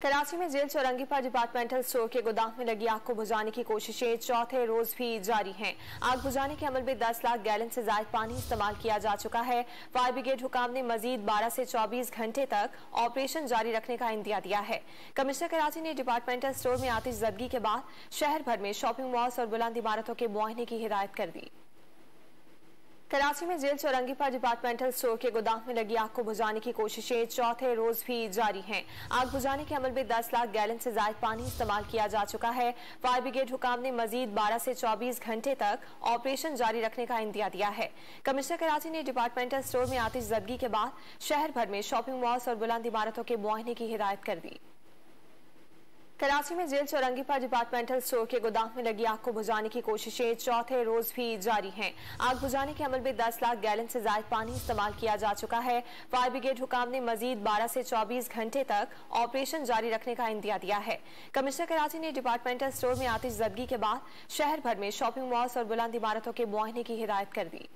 कराची में जेल चौरंगी पर departmental store के गोदाम में लगी आग को बुझाने की कोशिशें चौथे रोज भी जारी हैं। आग बुझाने के अमल में 10 लाख गैलन से ज्यादा पानी इस्तेमाल किया जा चुका है। फायर ब्रिगेड हुकाम ने मजीद 12 से 24 घंटे तक ऑपरेशन जारी रखने का इंदिया दिया है। कमिश्नर कराची ने डिपार्टमेंटल स्टोर में आतिशज़दगी के बाद शहर भर में शॉपिंग मॉल्स और बुलंद इमारतों के मुआयने की हिदायत कर दी। कराची में जेल चौरंगी पर डिपार्टमेंटल स्टोर के गोदाम में लगी आग को बुझाने की कोशिशें चौथे रोज भी जारी हैं। आग बुझाने के अमल में 10 लाख गैलन से ज्यादा पानी इस्तेमाल किया जा चुका है। फायर ब्रिगेड हुकाम ने मजीद 12 से 24 घंटे तक ऑपरेशन जारी रखने का इंदिया दिया है। कमिश्नर कराची ने डिपार्टमेंटल स्टोर में आतिशज़दगी के बाद शहर भर में शॉपिंग मॉल्स और बुलंद इमारतों के मुआयने की हिदायत कर दी। कराची में जेल चौरंगी पर डिपार्टमेंटल स्टोर के गोदाम में लगी आग को बुझाने की कोशिशें चौथे रोज भी जारी हैं। आग बुझाने के अमल में 10 लाख गैलन से ज्यादा पानी इस्तेमाल किया जा चुका है। फायर ब्रिगेड हुकाम ने मजीद 12 से 24 घंटे तक ऑपरेशन जारी रखने का इंदिया दिया है। कमिश्नर कराची ने डिपार्टमेंटल स्टोर में आतिशज़दगी के बाद शहर भर में शॉपिंग मॉल्स और बुलंद इमारतों के मुआयने की हिदायत कर दी।